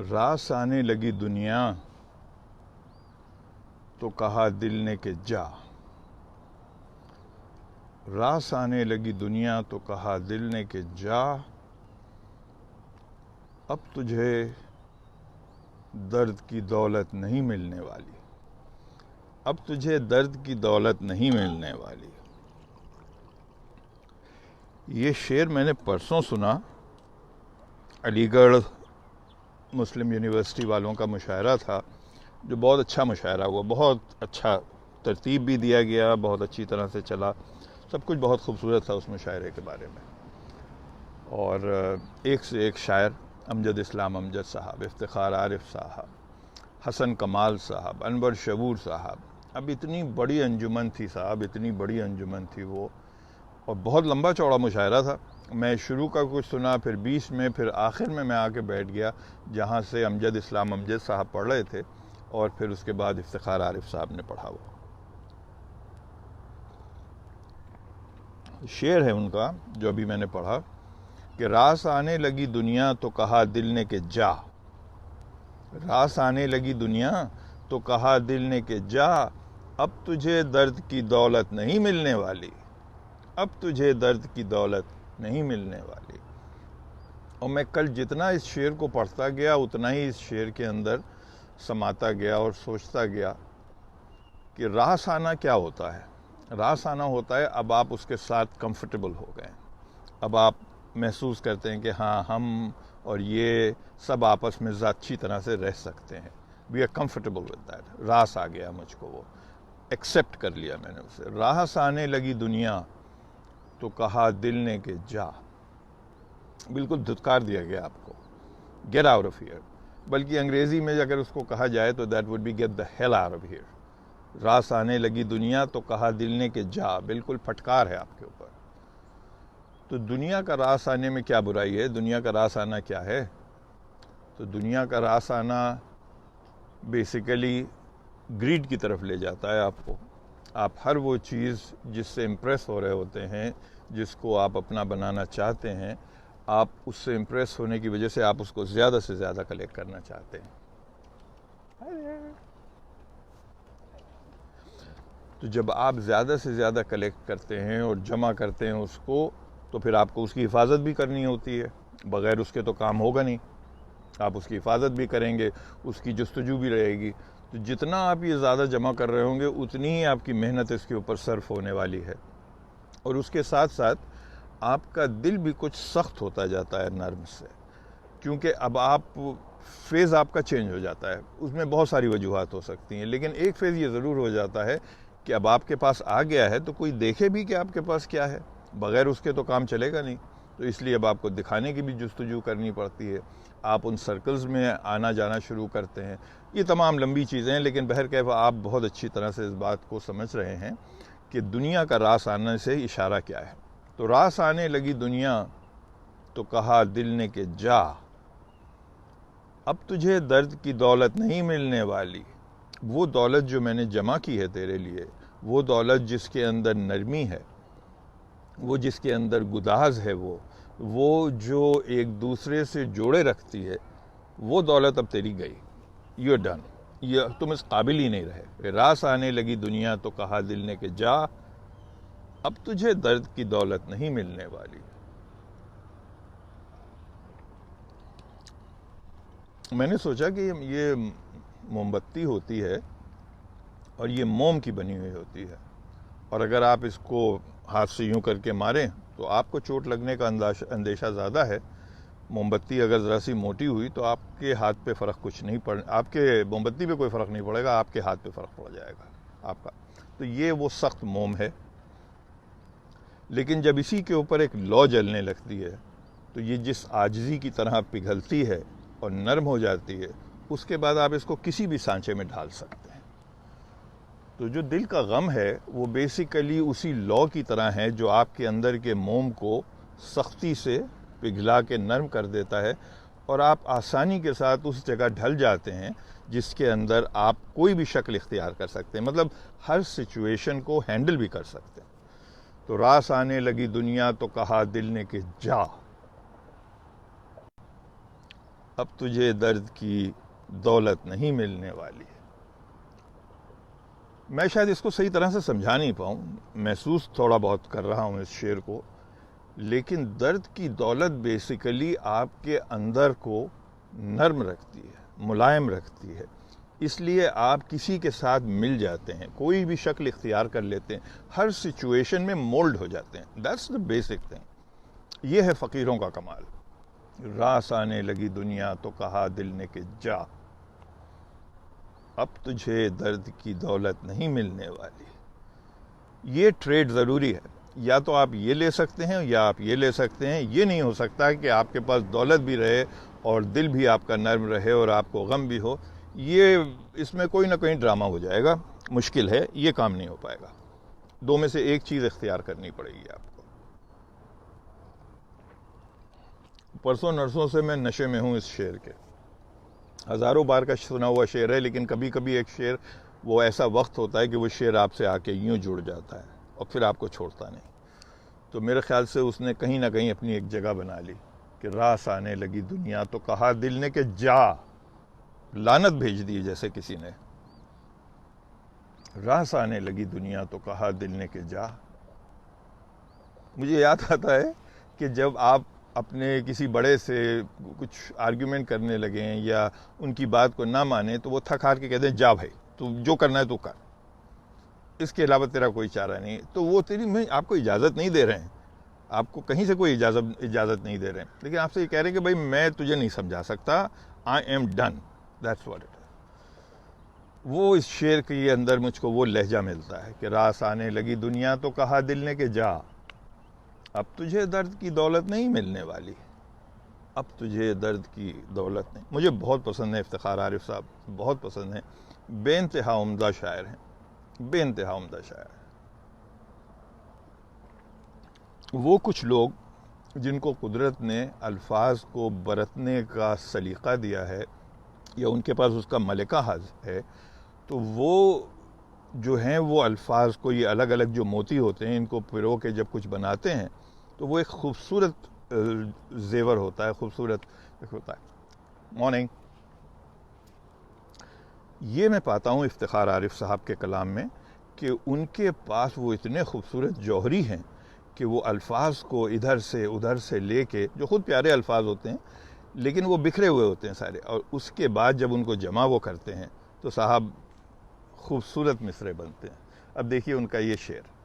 راس آنے لگی دنیا تو کہا دل نے کہ جا، راس آنے لگی دنیا تو کہا دل نے کہ جا، اب تجھے درد کی دولت نہیں ملنے والی، اب تجھے درد کی دولت نہیں ملنے والی۔ یہ شعر میں نے پرسوں سنا، علی گڑھ مسلم یونیورسٹی والوں کا مشاعرہ تھا، جو بہت اچھا مشاعرہ ہوا، بہت اچھا ترتیب بھی دیا گیا، بہت اچھی طرح سے چلا، سب کچھ بہت خوبصورت تھا اس مشاعرے کے بارے میں۔ اور ایک سے ایک شاعر، امجد اسلام امجد صاحب، افتخار عارف صاحب، حسن کمال صاحب، انور شعور صاحب، اب اتنی بڑی انجمن تھی صاحب، اتنی بڑی انجمن تھی وہ، اور بہت لمبا چوڑا مشاعرہ تھا۔ میں شروع کا کچھ سنا، پھر بیچ میں، پھر آخر میں آ کے بیٹھ گیا جہاں سے امجد اسلام امجد صاحب پڑھ رہے تھے، اور پھر اس کے بعد افتخار عارف صاحب نے پڑھا۔ وہ شعر ہے ان کا جو ابھی میں نے پڑھا کہ راس آنے لگی دنیا تو کہا دل نے کہ جا، راس آنے لگی دنیا تو کہا دل نے کہ جا، اب تجھے درد کی دولت نہیں ملنے والی، اب تجھے درد کی دولت نہیں ملنے والی۔ اور میں کل جتنا اس شعر کو پڑھتا گیا اتنا ہی اس شعر کے اندر سماتا گیا اور سوچتا گیا کہ راس آنا کیا ہوتا ہے۔ راس آنا ہوتا ہے اب آپ اس کے ساتھ کمفرٹیبل ہو گئے، اب آپ محسوس کرتے ہیں کہ ہاں ہم اور یہ سب آپس میں اچھی طرح سے رہ سکتے ہیں، we are comfortable with that. راس آ گیا مجھ کو، وہ ایکسیپٹ کر لیا میں نے اسے۔ راس آنے لگی دنیا تو کہا دل نے کہ جا، بالکل دھتکار دیا گیا آپ کو، گیٹ آؤٹ آف ہیئر۔ بلکہ انگریزی میں اگر اس کو کہا جائے تو that would be get the hell out of here. راس آنے لگی دنیا تو کہا دل نے کہ جا، بالکل پھٹکار ہے آپ کے اوپر۔ تو دنیا کا راس آنے میں کیا برائی ہے؟ دنیا کا راس آنا کیا ہے؟ تو دنیا کا راس آنا بیسیکلی گریڈ کی طرف لے جاتا ہے آپ کو۔ آپ ہر وہ چیز جس سے امپریس ہو رہے ہوتے ہیں، جس کو آپ اپنا بنانا چاہتے ہیں، آپ اس سے امپریس ہونے کی وجہ سے آپ اس کو زیادہ سے زیادہ کلیکٹ کرنا چاہتے ہیں۔ تو جب آپ زیادہ سے زیادہ کلیکٹ کرتے ہیں اور جمع کرتے ہیں اس کو، تو پھر آپ کو اس کی حفاظت بھی کرنی ہوتی ہے، بغیر اس کے تو کام ہوگا نہیں۔ آپ اس کی حفاظت بھی کریں گے، اس کی جستجو بھی رہے گی، تو جتنا آپ یہ زیادہ جمع کر رہے ہوں گے اتنی ہی آپ کی محنت اس کے اوپر صرف ہونے والی ہے۔ اور اس کے ساتھ ساتھ آپ کا دل بھی کچھ سخت ہوتا جاتا ہے نرم سے، کیونکہ اب آپ فیز آپ کا چینج ہو جاتا ہے۔ اس میں بہت ساری وجوہات ہو سکتی ہیں، لیکن ایک فیز یہ ضرور ہو جاتا ہے کہ اب آپ کے پاس آ گیا ہے تو کوئی دیکھے بھی کہ آپ کے پاس کیا ہے، بغیر اس کے تو کام چلے گا نہیں، تو اس لیے اب آپ کو دکھانے کی بھی جستجو کرنی پڑتی ہے۔ آپ ان سرکلز میں آنا جانا شروع کرتے ہیں۔ یہ تمام لمبی چیزیں ہیں، لیکن بہرکیف آپ بہت اچھی طرح سے اس بات کو سمجھ رہے ہیں کہ دنیا کا راس آنے سے اشارہ کیا ہے۔ تو راس آنے لگی دنیا تو کہا دل نے کہ جا، اب تجھے درد کی دولت نہیں ملنے والی۔ وہ دولت جو میں نے جمع کی ہے تیرے لیے، وہ دولت جس کے اندر نرمی ہے، وہ جس کے اندر گداز ہے، وہ جو ایک دوسرے سے جوڑے رکھتی ہے، وہ دولت اب تیری گئی، یو آر ڈن، یہ تم اس قابل ہی نہیں رہے۔ راس آنے لگی دنیا تو کہا دل نے کہ جا، اب تجھے درد کی دولت نہیں ملنے والی۔ میں نے سوچا کہ یہ موم بتی ہوتی ہے اور یہ موم کی بنی ہوئی ہوتی ہے، اور اگر آپ اس کو ہاتھ سے یوں کر کے ماریں تو آپ کو چوٹ لگنے کا اندیشہ زیادہ ہے۔ موم بتی اگر ذرا سی موٹی ہوئی تو آپ کے ہاتھ پہ فرق کچھ نہیں پڑ، آپ کے موم بتی پہ کوئی فرق نہیں پڑے گا، آپ کے ہاتھ پہ فرق پڑ جائے گا آپ کا۔ تو یہ وہ سخت موم ہے، لیکن جب اسی کے اوپر ایک لو جلنے لگتی ہے تو یہ جس عاجزی کی طرح پگھلتی ہے اور نرم ہو جاتی ہے، اس کے بعد آپ اس کو کسی بھی سانچے میں ڈھال سکتے ہیں۔ تو جو دل کا غم ہے وہ بیسیکلی اسی لو کی طرح ہے جو آپ کے اندر کے موم کو سختی سے پگھلا کے نرم کر دیتا ہے، اور آپ آسانی کے ساتھ اس جگہ ڈھل جاتے ہیں جس کے اندر آپ کوئی بھی شکل اختیار کر سکتے ہیں، مطلب ہر سچویشن کو ہینڈل بھی کر سکتے ہیں۔ تو راس آنے لگی دنیا تو کہا دل نے کہ جا، اب تجھے درد کی دولت نہیں ملنے والی ہے۔ میں شاید اس کو صحیح طرح سے سمجھا نہیں پاؤں، محسوس تھوڑا بہت کر رہا ہوں اس شعر کو، لیکن درد کی دولت بیسیکلی آپ کے اندر کو نرم رکھتی ہے، ملائم رکھتی ہے، اس لیے آپ کسی کے ساتھ مل جاتے ہیں، کوئی بھی شکل اختیار کر لیتے ہیں، ہر سچویشن میں مولڈ ہو جاتے ہیں۔ That's the basic thing. یہ ہے فقیروں کا کمال۔ راس آنے لگی دنیا تو کہا دل نے کہ جا، اب تجھے درد کی دولت نہیں ملنے والی۔ یہ ٹریڈ ضروری ہے، یا تو آپ یہ لے سکتے ہیں یا آپ یہ لے سکتے ہیں۔ یہ نہیں ہو سکتا کہ آپ کے پاس دولت بھی رہے اور دل بھی آپ کا نرم رہے اور آپ کو غم بھی ہو۔ یہ اس میں کوئی نہ کوئی ڈرامہ ہو جائے گا، مشکل ہے، یہ کام نہیں ہو پائے گا۔ دو میں سے ایک چیز اختیار کرنی پڑے گی آپ کو۔ پرسوں نرسوں سے میں نشے میں ہوں اس شعر کے، ہزاروں بار کا سنا ہوا شعر ہے، لیکن کبھی کبھی ایک شعر وہ ایسا وقت ہوتا ہے کہ وہ شعر آپ سے آ کے یوں جڑ جاتا ہے اور پھر آپ کو چھوڑتا نہیں۔ تو میرے خیال سے اس نے کہیں نہ کہیں اپنی ایک جگہ بنا لی کہ راس آنے لگی دنیا تو کہا دل نے کہ جا، لعنت بھیج دی جیسے کسی نے۔ راس آنے لگی دنیا تو کہا دل نے کہ جا۔ مجھے یاد آتا ہے کہ جب آپ اپنے کسی بڑے سے کچھ آرگیومنٹ کرنے لگیں یا ان کی بات کو نہ مانیں تو وہ تھک ہار کے کہتے ہیں جا بھائی، تو جو کرنا ہے تو کر، اس کے علاوہ تیرا کوئی چارہ نہیں۔ تو وہ میں آپ کو اجازت نہیں دے رہے ہیں، آپ کو کہیں سے کوئی اجازت نہیں دے رہے ہیں، لیکن آپ سے یہ کہہ رہے ہیں کہ بھائی میں تجھے نہیں سمجھا سکتا، I am done, that's what it ہے۔ وہ اس شعر کے اندر مجھ کو وہ لہجہ ملتا ہے کہ راس آنے لگی دنیا تو کہا دل نے کہ جا، اب تجھے درد کی دولت نہیں ملنے والی، اب تجھے درد کی دولت نہیں۔ مجھے بہت پسند ہے افتخار عارف صاحب، بہت پسند ہیں، بے انتہا عمدہ شاعر ہیں، بے انتہا عمدہ شاعر ہیں۔ وہ کچھ لوگ جن کو قدرت نے الفاظ کو برتنے کا سلیقہ دیا ہے یا ان کے پاس اس کا ملکہ ہے، تو وہ جو ہیں وہ الفاظ کو، یہ الگ الگ جو موتی ہوتے ہیں، ان کو پرو کے جب کچھ بناتے ہیں تو وہ ایک خوبصورت زیور ہوتا ہے، خوبصورت ہوتا ہے۔ مارننگ۔ یہ میں پاتا ہوں افتخار عارف صاحب کے کلام میں کہ ان کے پاس وہ اتنے خوبصورت جوہری ہیں کہ وہ الفاظ کو ادھر سے ادھر سے لے کے، جو خود پیارے الفاظ ہوتے ہیں لیکن وہ بکھرے ہوئے ہوتے ہیں سارے، اور اس کے بعد جب ان کو جمع وہ کرتے ہیں تو صاحب خوبصورت مصرعے بنتے ہیں۔ اب دیکھیے ان کا یہ شعر: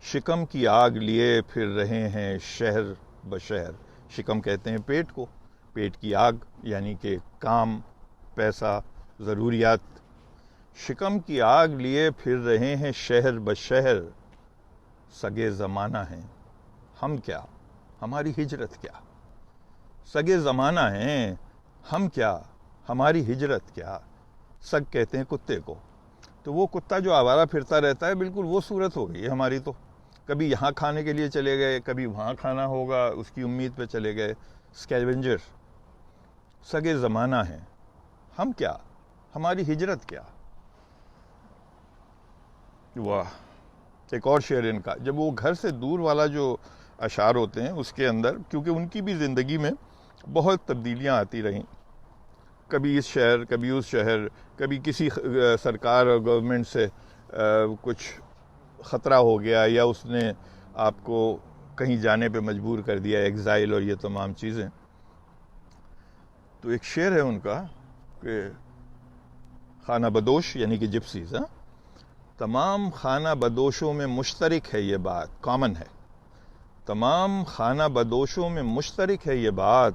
شکم کی آگ لیے پھر رہے ہیں شہر بشہر۔ شکم کہتے ہیں پیٹ کو، پیٹ کی آگ یعنی کہ کام، پیسہ، ضروریات۔ شکم کی آگ لیے پھر رہے ہیں شہر بشہر، سگے زمانہ ہیں ہم کیا، ہماری ہجرت کیا۔ سگے زمانہ ہیں ہم کیا، ہماری ہجرت کیا۔ سگ کہتے ہیں کتے کو، تو وہ کتا جو آوارہ پھرتا رہتا ہے، بالکل وہ صورت ہو گئی ہے ہماری تو۔ کبھی یہاں کھانے کے لیے چلے گئے، کبھی وہاں کھانا ہوگا اس کی امید پہ چلے گئے، اسکیونجر۔ سگے زمانہ ہیں ہم کیا، ہماری ہجرت کیا۔ واہ! ایک اور شعر ان کا، جب وہ گھر سے دور والا جو اشعار ہوتے ہیں اس کے اندر، کیونکہ ان کی بھی زندگی میں بہت تبدیلیاں آتی رہیں، کبھی اس شہر، کبھی اس شہر، کبھی کسی سرکار اور گورنمنٹ سے کچھ خطرہ ہو گیا یا اس نے آپ کو کہیں جانے پہ مجبور کر دیا، ایگزائل اور یہ تمام چیزیں۔ تو ایک شعر ہے ان کا کہ خانہ بدوش یعنی کہ جپسیز، تمام خانہ بدوشوں میں مشترک ہے یہ بات، کامن ہے، تمام خانہ بدوشوں میں مشترک ہے یہ بات،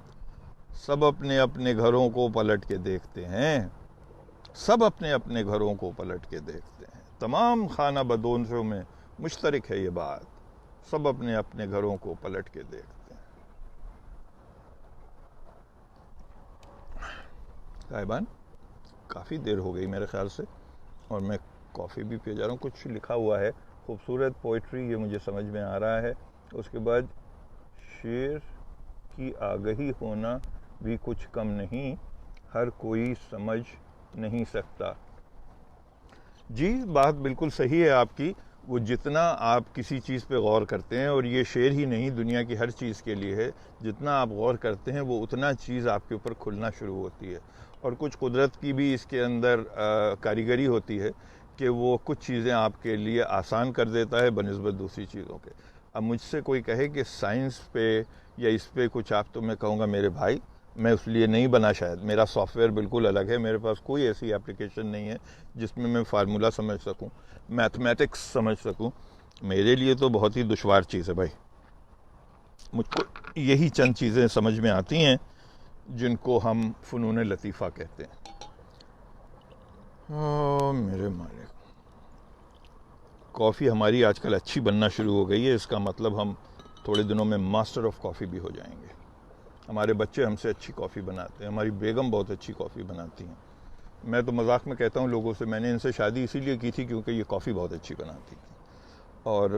سب اپنے اپنے گھروں کو پلٹ کے دیکھتے ہیں، سب اپنے اپنے گھروں کو پلٹ کے دیکھتے ہیں۔ تمام خانہ بدوشوں میں مشترک ہے یہ بات، سب اپنے اپنے گھروں کو پلٹ کے دیکھتے ہیں۔ صاحبان، کافی دیر ہو گئی میرے خیال سے، اور میں کافی بھی پی جا رہا ہوں۔ کچھ لکھا ہوا ہے، خوبصورت پوئٹری، یہ مجھے سمجھ میں آ رہا ہے۔ اس کے بعد شعر کی آگہی ہونا بھی کچھ کم نہیں، ہر کوئی سمجھ نہیں سکتا۔ جی بات بالکل صحیح ہے آپ کی، وہ جتنا آپ کسی چیز پہ غور کرتے ہیں، اور یہ شعر ہی نہیں دنیا کی ہر چیز کے لیے ہے، جتنا آپ غور کرتے ہیں وہ اتنا چیز آپ کے اوپر کھلنا شروع ہوتی ہے. اور کچھ قدرت کی بھی اس کے اندر کاریگری ہوتی ہے کہ وہ کچھ چیزیں آپ کے لیے آسان کر دیتا ہے بنسبت دوسری چیزوں کے. اب مجھ سے کوئی کہے کہ سائنس پہ یا اس پہ کچھ آپ، تو میں کہوں گا میرے بھائی میں اس لیے نہیں بنا. شاید میرا سافٹ ویئر بالکل الگ ہے، میرے پاس کوئی ایسی اپلیکیشن نہیں ہے جس میں فارمولا سمجھ سکوں، میتھمیٹکس سمجھ سکوں. میرے لیے تو بہت ہی دشوار چیز ہے بھائی. مجھ کو یہی چند چیزیں سمجھ میں آتی ہیں جن کو ہم فنون لطیفہ کہتے ہیں. میرے مالک، کافی ہماری آج کل اچھی بننا شروع ہو گئی ہے. اس کا مطلب ہم تھوڑے دنوں میں ماسٹر آف کافی بھی ہو جائیں گے. ہمارے بچے ہم سے اچھی کافی بناتے ہیں، ہماری بیگم بہت اچھی کافی بناتی ہیں. میں تو مذاق میں کہتا ہوں لوگوں سے، میں نے ان سے شادی اسی لیے کی تھی کیونکہ یہ کافی بہت اچھی بناتی تھی. اور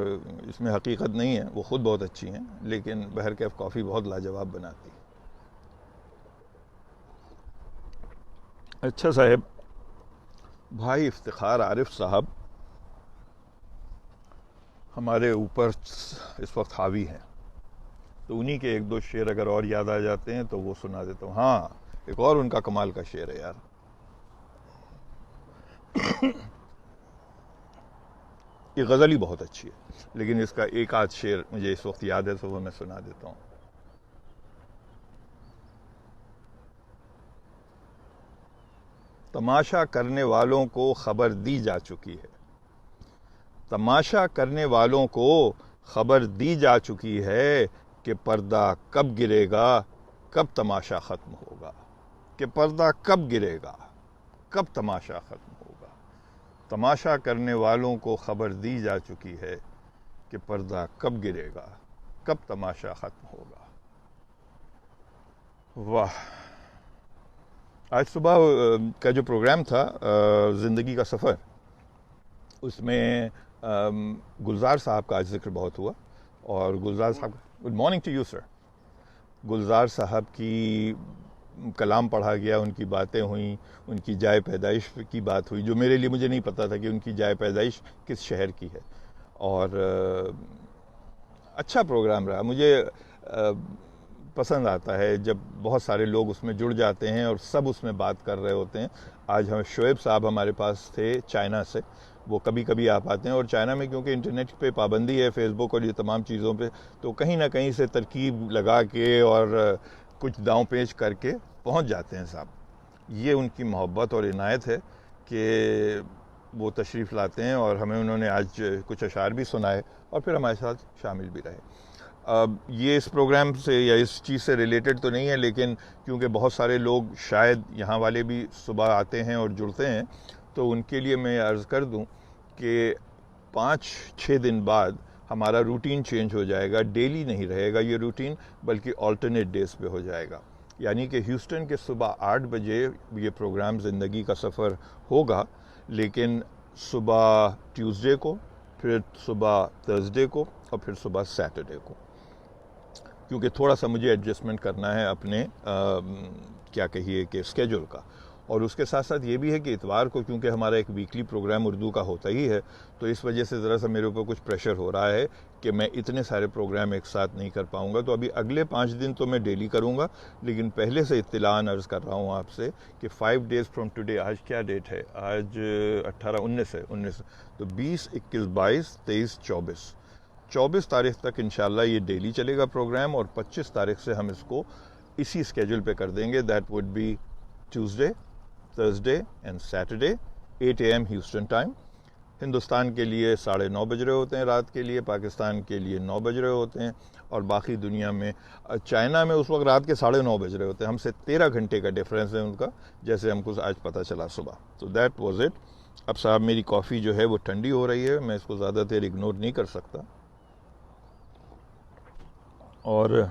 اس میں حقیقت نہیں ہے، وہ خود بہت اچھی ہیں، لیکن بہرکیف کافی بہت لاجواب بناتی ہے. اچھا صاحب، بھائی افتخار عارف صاحب ہمارے اوپر اس وقت حاوی ہیں، تو انہی کے ایک دو شعر اگر اور یاد آ جاتے ہیں تو وہ سنا دیتا ہوں. ہاں، ایک اور ان کا کمال کا شعر ہے یار. یہ غزل ہی بہت اچھی ہے، لیکن اس کا ایک آدھ شعر مجھے اس وقت یاد ہے تو وہ میں سنا دیتا ہوں. تماشا کرنے والوں کو خبر دی جا چکی ہے، تماشا کرنے والوں کو خبر دی جا چکی ہے کہ پردہ کب گرے گا، کب تماشا ختم ہوگا. کہ پردہ کب گرے گا، کب تماشا ختم ہوگا. تماشا کرنے والوں کو خبر دی جا چکی ہے کہ پردہ کب گرے گا، کب تماشا ختم ہوگا. واہ. آج صبح کا جو پروگرام تھا زندگی کا سفر، اس میں گلزار صاحب کا آج ذکر بہت ہوا. اور گلزار صاحب، good morning to you sir. Gulzar صاحب کی کلام پڑھا گیا، ان کی باتیں ہوئیں، ان کی جائے پیدائش کی بات ہوئی جو میرے لیے، مجھے نہیں پتا تھا کہ ان کی جائے پیدائش کس شہر کی ہے. اور اچھا پروگرام رہا. مجھے پسند آتا ہے جب بہت سارے لوگ اس میں جڑ جاتے ہیں اور سب اس میں بات کر رہے ہوتے ہیں. آج ہمیں شعیب صاحب ہمارے پاس تھے چائنا سے، وہ کبھی کبھی آپ آتے ہیں، اور چائنا میں کیونکہ انٹرنیٹ پہ پابندی ہے، فیس بک اور یہ تمام چیزوں پہ، تو کہیں نہ کہیں سے ترکیب لگا کے اور کچھ داؤں پیچ کر کے پہنچ جاتے ہیں صاحب. یہ ان کی محبت اور عنایت ہے کہ وہ تشریف لاتے ہیں، اور ہمیں انہوں نے آج کچھ اشعار بھی سنائے اور پھر ہمارے ساتھ شامل بھی رہے. یہ اس پروگرام سے یا اس چیز سے ریلیٹڈ تو نہیں ہے، لیکن کیونکہ بہت سارے لوگ شاید یہاں والے بھی صبح آتے ہیں اور جڑتے ہیں، تو ان کے لیے میں عرض کر دوں کہ 5-6 دن بعد ہمارا روٹین چینج ہو جائے گا. ڈیلی نہیں رہے گا یہ روٹین، بلکہ آلٹرنیٹ ڈیز پہ ہو جائے گا. یعنی کہ ہیوسٹن کے صبح 8 بجے یہ پروگرام زندگی کا سفر ہوگا، لیکن صبح ٹیوزڈے کو، پھر صبح تھرسڈے کو، اور پھر صبح سیٹرڈے کو، کیونکہ تھوڑا سا مجھے ایڈجسٹمنٹ کرنا ہے اپنے کیا کہیے کہ اسکیجول کا. اور اس کے ساتھ ساتھ یہ بھی ہے کہ اتوار کو کیونکہ ہمارا ایک ویکلی پروگرام اردو کا ہوتا ہی ہے، تو اس وجہ سے ذرا سا میرے اوپر کچھ پریشر ہو رہا ہے کہ میں اتنے سارے پروگرام ایک ساتھ نہیں کر پاؤں گا. تو ابھی اگلے 5 دن تو میں ڈیلی کروں گا، لیکن پہلے سے اطلاع عرض کر رہا ہوں آپ سے کہ 5 days from today، آج کیا ڈیٹ ہے؟ آج 19 ہے. تو 20، 21، 22، 23، 24 تاریخ تک انشاءاللہ یہ ڈیلی چلے گا پروگرام، اور 25 تاریخ سے ہم اس کو اسی اسکیجول پہ کر دیں گے. That would be Tuesday, Thursday and Saturday 8 AM Houston time. Hindustan کے لیے 9:30 بج رہے ہوتے ہیں رات کے لیے، پاکستان کے لیے 9 بج رہے ہوتے ہیں، اور باقی دنیا میں چائنا میں اس وقت رات کے 9:30 بج رہے ہوتے ہیں. ہم سے 13 گھنٹے کا ڈیفرنس ہے ان کا، جیسے ہم کو آج پتہ چلا صبح. تو دیٹ واز اٹ. اب صاحب میری کافی جو ہے وہ ٹھنڈی ہو رہی ہے، میں اس کو زیادہ دیر اگنور نہیں کر سکتا، اور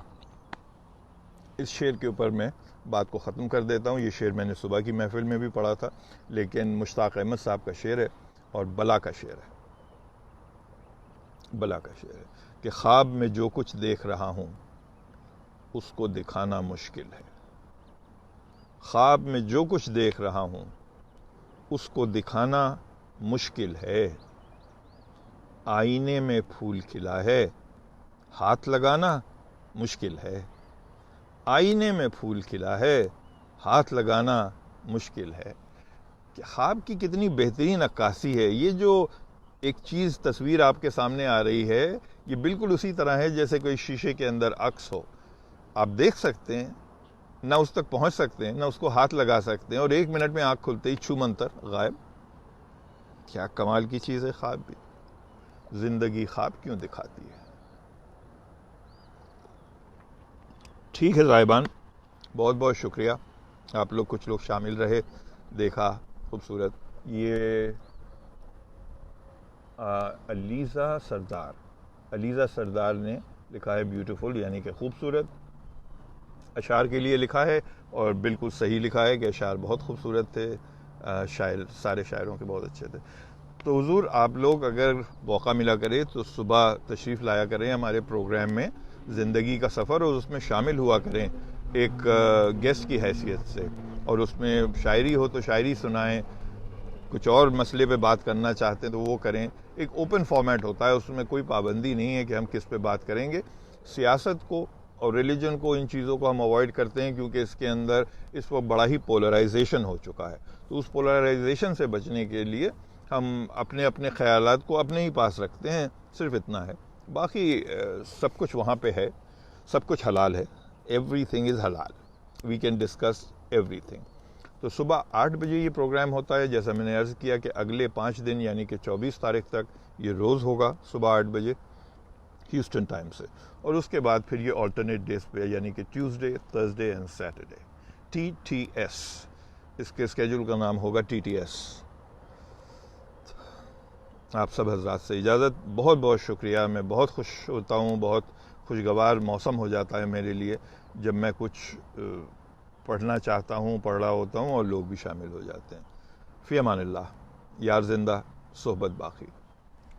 اس شعر کے اوپر میں بات کو ختم کر دیتا ہوں. یہ شعر میں نے صبح کی محفل میں بھی پڑھا تھا، لیکن مشتاق احمد صاحب کا شعر ہے، اور بلا کا شعر ہے. بلا کا شعر ہے کہ خواب میں جو کچھ دیکھ رہا ہوں اس کو دکھانا مشکل ہے. خواب میں جو کچھ دیکھ رہا ہوں اس کو دکھانا مشکل ہے. آئینے میں پھول کھلا ہے ہاتھ لگانا مشکل ہے. آئینے میں پھول کھلا ہے ہاتھ لگانا مشکل ہے. کہ خواب کی کتنی بہترین عکاسی ہے. یہ جو ایک چیز تصویر آپ کے سامنے آ رہی ہے یہ بالکل اسی طرح ہے جیسے کوئی شیشے کے اندر عکس ہو. آپ دیکھ سکتے ہیں، نہ اس تک پہنچ سکتے ہیں، نہ اس کو ہاتھ لگا سکتے ہیں، اور 1 منٹ میں آنکھ کھلتے ہی چھو منتر غائب. کیا کمال کی چیز ہے خواب بھی. زندگی خواب کیوں دکھاتی ہے. ٹھیک ہے صاحبان، بہت بہت شکریہ. آپ لوگ کچھ لوگ شامل رہے، دیکھا، خوبصورت. یہ علیزہ سردار نے لکھا ہے بیوٹیفل، یعنی کہ خوبصورت. اشعار کے لیے لکھا ہے اور بالکل صحیح لکھا ہے کہ اشعار بہت خوبصورت تھے. شاعر سارے شاعروں کے بہت اچھے تھے. تو حضور آپ لوگ اگر موقع ملا کرے تو صبح تشریف لایا کریں ہمارے پروگرام میں زندگی کا سفر، اور اس میں شامل ہوا کریں ایک گیسٹ کی حیثیت سے. اور اس میں شاعری ہو تو شاعری سنائیں، کچھ اور مسئلے پہ بات کرنا چاہتے ہیں تو وہ کریں. ایک اوپن فارمیٹ ہوتا ہے، اس میں کوئی پابندی نہیں ہے کہ ہم کس پہ بات کریں گے. سیاست کو اور ریلیجن کو، ان چیزوں کو ہم اوائڈ کرتے ہیں کیونکہ اس کے اندر اس وقت بڑا ہی پولرائزیشن ہو چکا ہے. تو اس پولرائزیشن سے بچنے کے لیے ہم اپنے اپنے خیالات کو اپنے ہی پاس رکھتے ہیں. صرف اتنا ہے، باقی سب کچھ وہاں پہ ہے، سب کچھ حلال ہے. ایوری تھنگ از حلال. We can discuss everything. تو صبح 8 بجے یہ پروگرام ہوتا ہے. جیسا میں نے عرض کیا کہ اگلے 5 دن یعنی کہ 24 تاریخ تک یہ روز ہوگا صبح 8 بجے ہیوسٹن ٹائم سے. اور اس کے بعد پھر یہ آلٹرنیٹ ڈیز پہ یعنی کہ Tuesday, Thursday and Saturday. TTS اس کے اسکیجول کا نام ہوگا TTS. آپ سب حضرات سے اجازت. بہت بہت شکریہ. میں بہت خوش ہوتا ہوں، بہت خوشگوار موسم ہو جاتا ہے میرے لیے جب میں کچھ پڑھنا چاہتا ہوں، پڑھ رہا ہوتا ہوں اور لوگ بھی شامل ہو جاتے ہیں. فی امان اللہ. یار زندہ، صحبت باقی.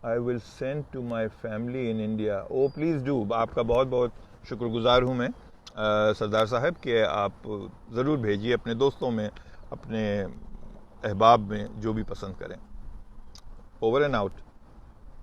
I will send to my family in India. Oh please do. آپ کا بہت بہت شکر گزار ہوں میں سردار صاحب کہ آپ ضرور بھیجیے اپنے دوستوں میں، اپنے احباب میں، جو بھی پسند کریں. Over and out.